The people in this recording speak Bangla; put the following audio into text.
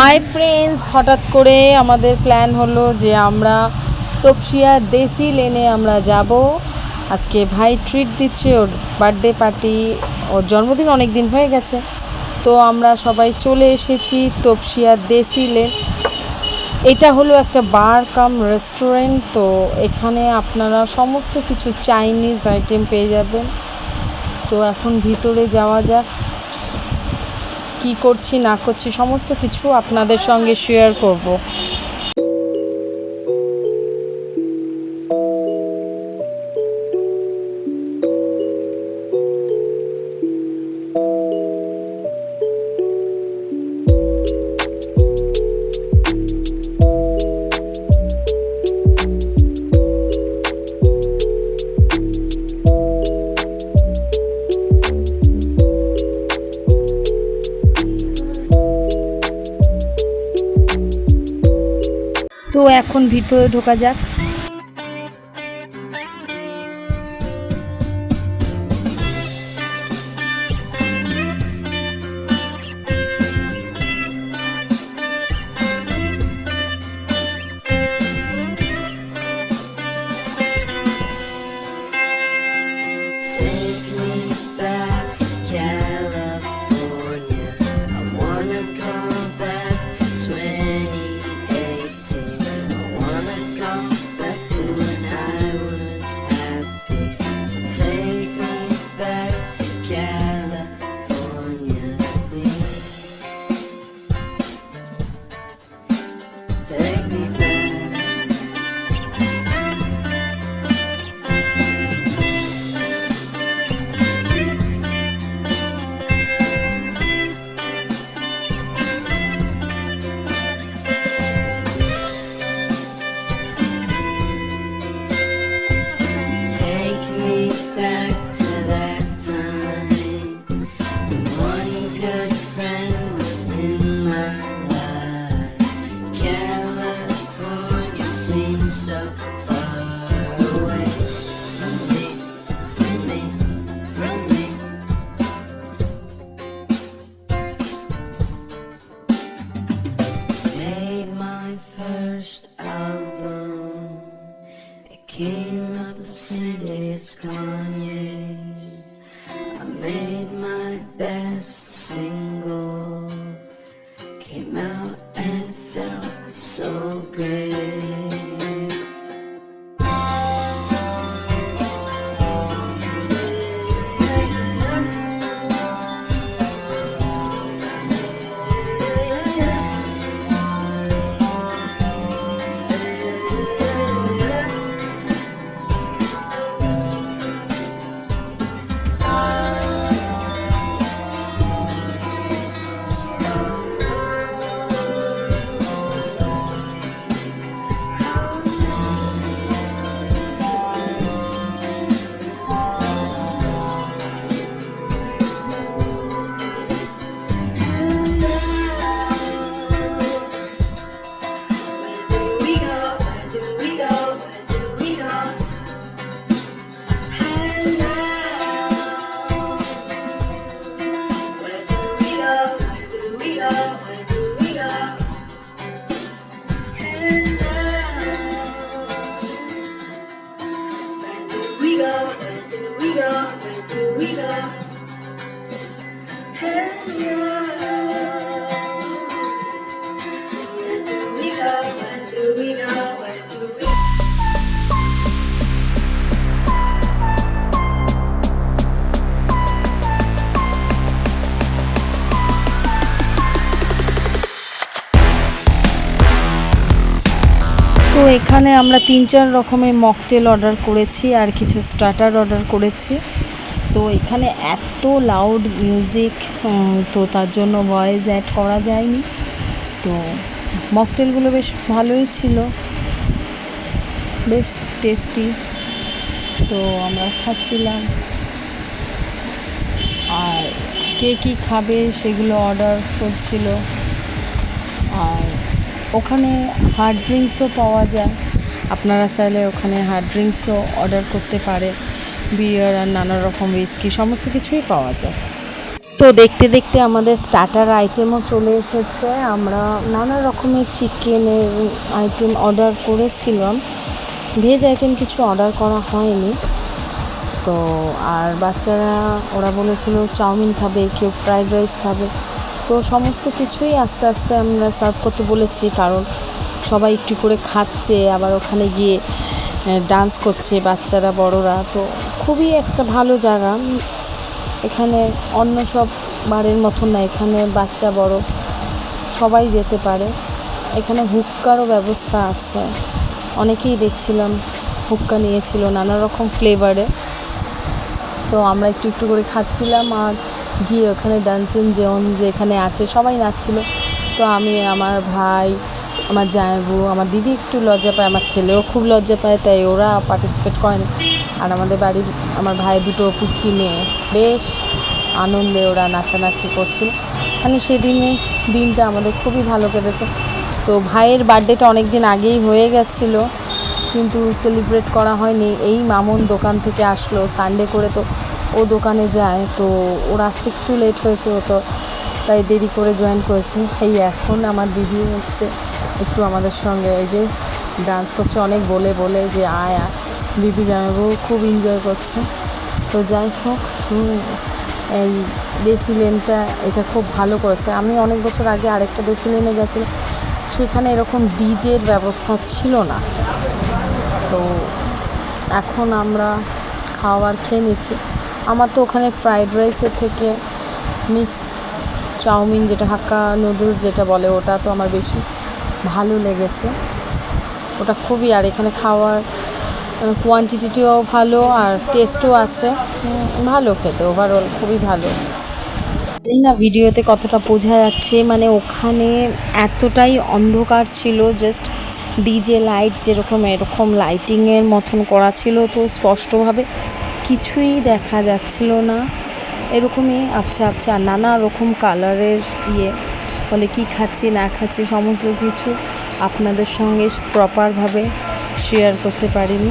হাই ফ্রেন্ডস, হঠাৎ করে আমাদের প্ল্যান হলো যে আমরা তপসিয়ার দেশি লেনে আমরা যাব। আজকে ভাই ট্রিট দিচ্ছে, ওর বার্থডে পার্টি, ওর জন্মদিন অনেক দিন হয়ে গেছে। তো আমরা সবাই চলে এসেছি তপসিয়ার দেশি লেন। এটা হলো একটা বার কাম রেস্টুরেন্ট। তো এখানে আপনারা সমস্ত কিছু চাইনিজ আইটেম পেয়ে যাবেন। তো এখন ভিতরে যাওয়া যাক, কি করছি না করছি সমস্ত কিছু আপনাদের সঙ্গে শেয়ার করব। তো এখন ভিতরে ঢোকা যাক। Take me back to California. I wanna go back to 2018. I wanna go back to when I was happy. So take me back to California, please. Take me back. Take me back to that time when one good friend was in my life. California seems so far away from me, from me, from me. Made my first album. It came out the same day as Kanye's. I made my best single. Came out and felt so great. তো এখানে আমরা 3-4 রকমের মকটেল অর্ডার করেছি আর কিছু স্টার্টার অর্ডার করেছি। তো এখানে এত লাউড মিউজিক, তো তার জন্য ভয়েস অ্যাড করা যায়নি। তো মকটেলগুলো বেশ ভালোই ছিল, বেশ টেস্টি। তো আমরা খাচ্ছিলাম, আর কে কী খাবে সেগুলো অর্ডার করছিল। আর ওখানে হার্ড ড্রিঙ্কসও পাওয়া যায়, আপনারা চাইলে ওখানে হার্ড ড্রিঙ্কসও অর্ডার করতে পারে। বিয়ার আর নানা রকম উইস্কি সমস্ত কিছুই পাওয়া যায়। তো দেখতে দেখতে আমাদের স্টার্টার আইটেমও চলে এসেছে। আমরা নানা রকমের চিকেনের আইটেম অর্ডার করেছিলাম, ভেজ আইটেম কিছু অর্ডার করা হয়নি। তো আর বাচ্চারা ওরা বলেছিল চাউমিন খাবে, কেউ ফ্রাইড রাইস খাবে। তো সমস্ত কিছুই আস্তে আস্তে আমরা সার্ভ করতে বলেছি, কারণ সবাই একটু করে খাচ্ছে, আবার ওখানে গিয়ে ডান্স করছে বাচ্চারা বড়রা। তো খুবই একটা ভালো জায়গা। এখানে অন্য সব বারের মতন না, এখানে বাচ্চা বড় সবাই যেতে পারে। এখানে হুক্কারও ব্যবস্থা আছে, অনেকেই দেখছিলাম হুক্কা নিয়েছিল নানা রকম ফ্লেভারে। তো আমরা একটু একটু করে খাচ্ছিলাম আর গিয়ে ওখানে ডান্সিং জোন যেখানে আছে সবাই নাচছিল। তো আমি, আমার ভাই, আমার জামাইবু, আমার দিদি একটু লজ্জা পায়, আমার ছেলেও খুব লজ্জা পায়, তাই ওরা পার্টিসিপেট করেনি। আর আমাদের বাড়ির আমার ভাই দুটো পুচকি মেয়ে বেশ আনন্দে ওরা নাচানাচি করছিল। মানে সেদিনে দিনটা আমাদের খুবই ভালো কেটেছে। তো ভাইয়ের বার্থডেটা অনেক দিন আগেই হয়ে গেছিলো, কিন্তু সেলিব্রেট করা হয়নি। এই মামুন দোকান থেকে আসলো সানডে করে, তো ও দোকানে যায়, তো ওর আসতে একটু লেট হয়েছে, ও তো তাই দেরি করে জয়েন করেছে। এই এখন আমার দিদি এসছে একটু আমাদের সঙ্গে, এই যে ডান্স করছে অনেক বলে বলে যে আয় আয়। দিদি জামাইবু খুব এনজয় করছে। তো যাই হোক, এই দেশি লেনটা এটা খুব ভালো করেছে। আমি অনেক বছর আগে আরেকটা দেশি লেনে গেছিলাম, সেখানে এরকম ডিজের ব্যবস্থা ছিল না। তো এখন আমরা খাবার খেয়ে নিচ্ছি। আমার তো ওখানে ফ্রাইড রাইসের থেকে মিক্স চাউমিন, যেটা হাক্কা নুডলস যেটা বলে, ওটা তো আমার বেশি ভালো লেগেছে। ওটা খুবই, আর এখানে খাওয়ার কোয়ান্টিটিটিও ভালো আর টেস্টও আছে, ভালো খেতে, ওভারঅল খুবই ভালো। জানি না ভিডিওতে কতটা বোঝা যাচ্ছে, মানে ওখানে এতটাই অন্ধকার ছিল, জাস্ট ডিজে লাইট যেরকম এরকম লাইটিংয়ের মতন করা ছিল, তো স্পষ্টভাবে কিছুই দেখা যাচ্ছিল না। এরকমই আবছা আবছা নানা রকম কালারের ফলে কি খাচ্ছি না খাচ্ছি সমস্ত কিছু আপনাদের সঙ্গে প্রপারভাবে শেয়ার করতে পারিনি।